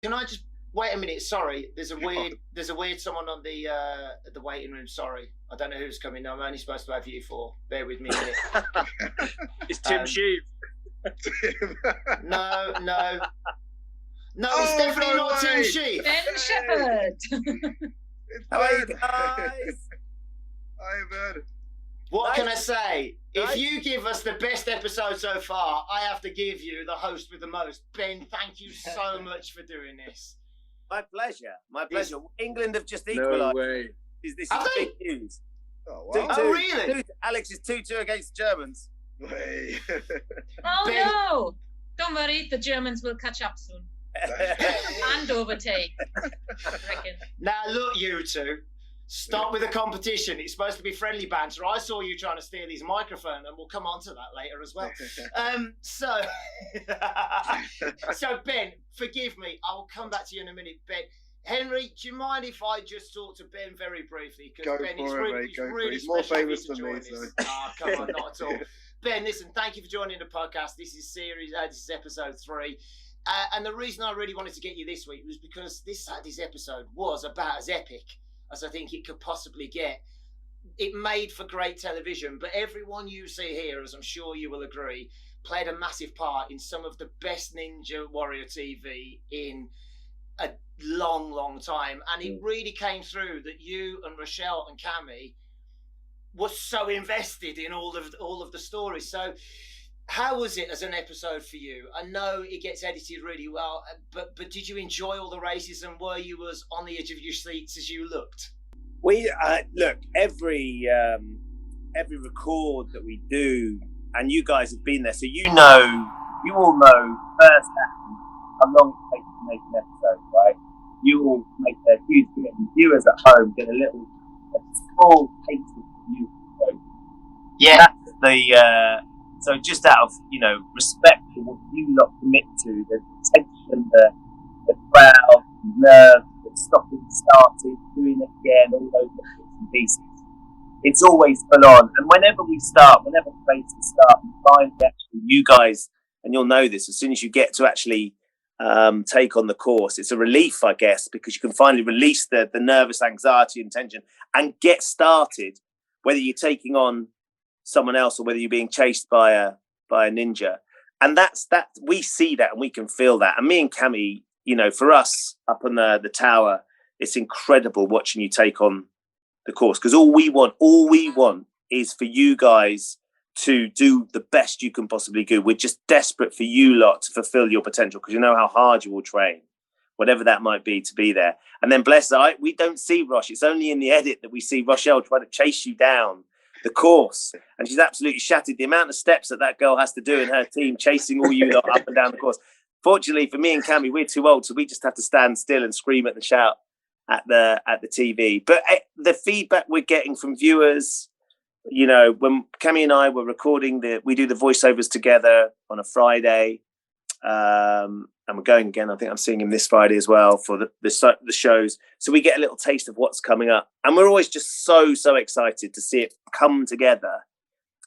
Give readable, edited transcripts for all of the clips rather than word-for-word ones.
Can I just wait a minute? Sorry, there's a weird someone on the waiting room. Sorry, I don't know who's coming. I'm only supposed to have you four. Bear with me a minute. It's Tim Sheep. No, it's definitely not Tim Sheep. Ben Shepherd. How are you guys? Hi, Ben. What can I say? If you give us the best episode so far, I have to give you the host with the most. Ben, thank you so much for doing this. My pleasure. England have just equalised. No way. This is big news. Oh, wow. Oh, really? Alex is 2-2 against the Germans. Way. Oh Ben- no! Don't worry, the Germans will catch up soon and overtake. I reckon. Now look, you two. Stop with the competition. It's supposed to be friendly banter. I saw you trying to steal his microphone, and we'll come on to that later as well. So Ben, forgive me. I will come back to you in a minute. Ben, Henry, do you mind if I just talk to Ben very briefly? Go Ben, for it, mate. Go for it. He's more famous than me, so. Come on, not at all. Ben, listen, thank you for joining the podcast. This is episode 3. And the reason I really wanted to get you this week was because this episode was about as epic as I think it could possibly get. It made for great television, but everyone you see here, as I'm sure you will agree, played a massive part in some of the best Ninja Warrior TV in a long, long time. And it really came through that you and Rochelle and Cammy were so invested in all of the stories. So how was it as an episode for you? I know it gets edited really well, but did you enjoy all the races, and were you as on the edge of your seats as you looked? We look, every record that we do, and you guys have been there, so you all know firsthand how long it takes to make an episode, right? You all make a huge commitment. Viewers at home get a small taste of the new episode. Yeah, that's the. So just out of, respect for what you lot commit to, the tension, the crowd, the nerves, the stopping, starting, doing it again, all those bits and pieces. It's always full on. And whenever races start, you find actually you guys, and you'll know this, as soon as you get to actually take on the course, it's a relief, I guess, because you can finally release the nervous anxiety and tension and get started, whether you're taking on someone else or whether you're being chased by a ninja. And that's we see that and we can feel that. And me and Cammy, for us up on the tower, it's incredible watching you take on the course, because all we want is for you guys to do the best you can possibly do. We're just desperate for you lot to fulfill your potential, because you know how hard you will train, whatever that might be, to be there. And then bless her, we don't see Rosh. It's only in the edit that we see Rochelle try to chase you down the course, and she's absolutely shattered. The amount of steps that girl has to do in her team, chasing all you lot up and down the course. Fortunately for me and Cammy, we're too old, so we just have to stand still and scream and shout at the TV. But the feedback we're getting from viewers, when Cammy and I were recording we do the voiceovers together on a Friday, and we're going again. I think I'm seeing him this Friday as well for the shows. So we get a little taste of what's coming up, and we're always just so excited to see it come together,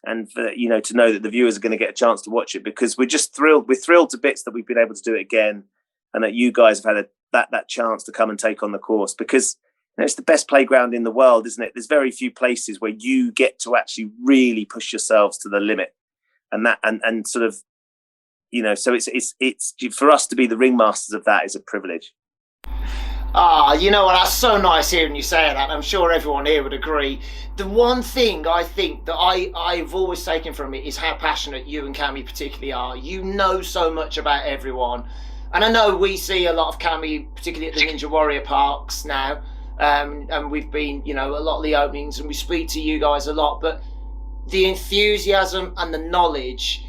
and for to know that the viewers are going to get a chance to watch it, because we're just thrilled. We're thrilled to bits that we've been able to do it again, and that you guys have had that chance to come and take on the course, because it's the best playground in the world, isn't it? There's very few places where you get to actually really push yourselves to the limit, and sort of. So it's for us to be the ringmasters of that is a privilege. That's so nice hearing you say that. I'm sure everyone here would agree. The one thing I think that I've always taken from it is how passionate you and Cammy particularly are. You know so much about everyone. And I know we see a lot of Cammy, particularly at the Ninja Warrior parks now. And we've been, a lot of the openings, and we speak to you guys a lot. But the enthusiasm and the knowledge,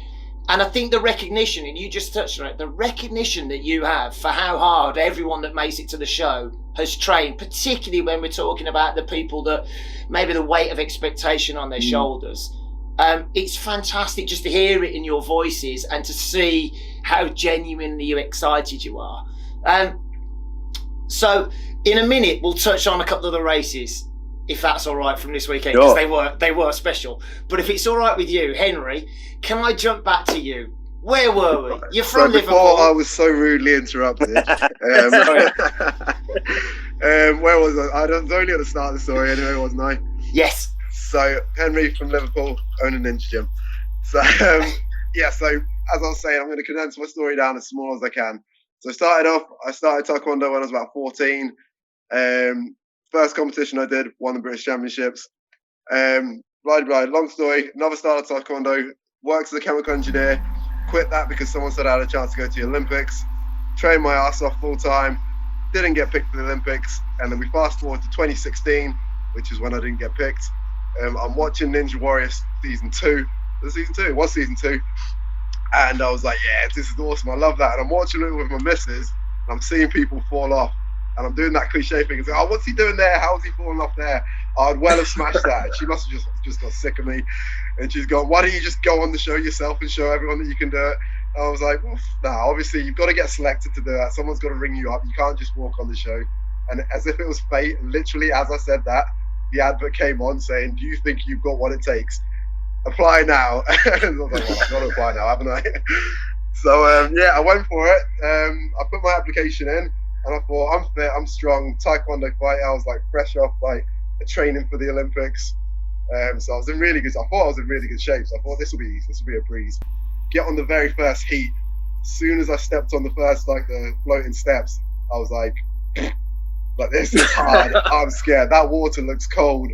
and I think the recognition, and you just touched on it, the recognition that you have for how hard everyone that makes it to the show has trained, particularly when we're talking about the people that maybe the weight of expectation on their shoulders. It's fantastic just to hear it in your voices and to see how genuinely excited you are. So in a minute, we'll touch on a couple of the races, if that's all right, from this weekend, because they were special. But if it's all right with you, Henry, can I jump back to you? Where were we? You're So from before Liverpool. I was so rudely interrupted. Where was I? I was only at the start of the story anyway, wasn't I? Yes. So Henry from Liverpool owned a ninja gym. So yeah, so as I was saying, I'm going to condense my story down as small as I can. So I started Taekwondo when I was about 14. First competition I did, won the British Championships. Long story, never started Taekwondo, worked as a chemical engineer, quit that because someone said I had a chance to go to the Olympics, trained my ass off full time, didn't get picked for the Olympics, and then we fast forward to 2016, which is when I didn't get picked. I'm watching Ninja Warrior season 2. It was season 2. And I was like, yeah, this is awesome. I love that. And I'm watching it with my missus, and I'm seeing people fall off. And I'm doing that cliche thing. It's like, oh, what's he doing there? How's he falling off there? I'd well have smashed that. And she must have just got sick of me. And she's gone, why don't you just go on the show yourself and show everyone that you can do it? And I was like, well, no, obviously you've got to get selected to do that. Someone's got to ring you up. You can't just walk on the show. And as if it was fate, literally as I said that, the advert came on saying, do you think you've got what it takes? Apply now. And I was like, well, I've got to apply now, haven't I? So, yeah, I went for it. I put my application in. And I thought, I'm fit, I'm strong, Taekwondo fight. I was like fresh off like a training for the Olympics. So I was in really good, I thought I was in really good shape. So I thought this will be easy, this will be a breeze. Get on the very first heat. As soon as I stepped on the first, like the floating steps, I was like this is hard, I'm scared. That water looks cold.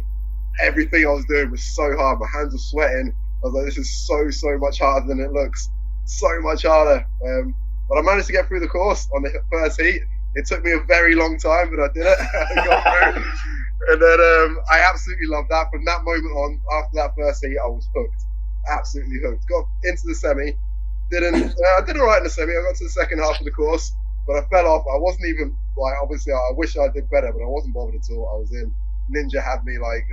Everything I was doing was so hard. My hands were sweating. I was like, this is so much harder than it looks. So much harder. But I managed to get through the course on the first heat. It took me a very long time, but I did it. I got through. And then I absolutely loved that. From that moment on, after that first heat, I was hooked. Absolutely hooked. Got into the semi. I did all right in the semi. I got to the second half of the course, but I fell off. I wasn't even, like, obviously, I wish I did better, but I wasn't bothered at all. I was in. Ninja had me, like,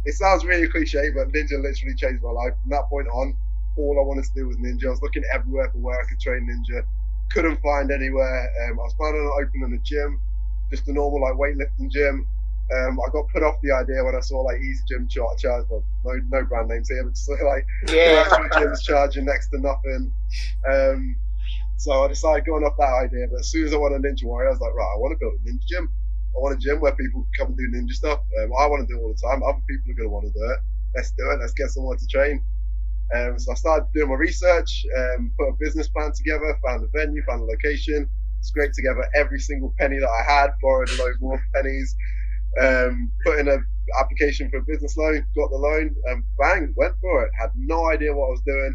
it sounds really cliche, but Ninja literally changed my life. From that point on, all I wanted to do was Ninja. I was looking everywhere for where I could train Ninja. Couldn't find anywhere. I was planning on opening a gym, just a normal like weightlifting gym. I got put off the idea when I saw like Easy Gym charge, well, no brand names here, but just like actual gyms charging next to nothing. So I decided going off that idea. But as soon as I wanted a Ninja Warrior, I was like, right, I want to build a Ninja gym. I want a gym where people come and do Ninja stuff. I want to do it all the time. Other people are going to want to do it. Let's do it. Let's get someone to train. So I started doing my research, put a business plan together, found a venue, found a location, scraped together every single penny that I had, borrowed a load more pennies, put in an application for a business loan, got the loan, and bang, went for it. Had no idea what I was doing,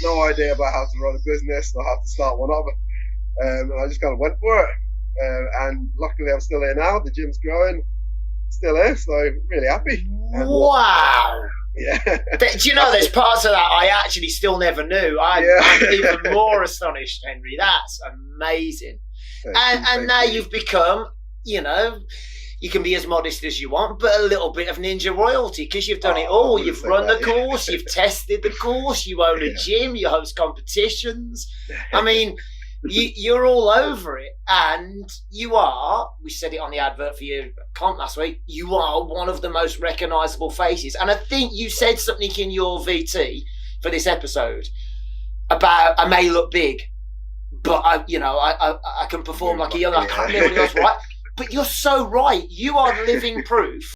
no idea about how to run a business or how to start one up. And I just kind of went for it. And luckily I'm still here now, the gym's growing, still here, so really happy. Wow. Yeah. Do you know, there's parts of that I actually still never knew. I'm even more astonished, Henry. That's amazing. And now you've become, you know, you can be as modest as you want, but a little bit of ninja royalty because you've done it all. You've run the course, you've tested the course, you own a gym, you host competitions. I mean, you're all over it, and you are, we said it on the advert for your comp last week, you are one of the most recognisable faces. And I think you said something in your VT for this episode about I may look big, but I can perform like a young, I can't remember what it was, right? But you're so right. You are living proof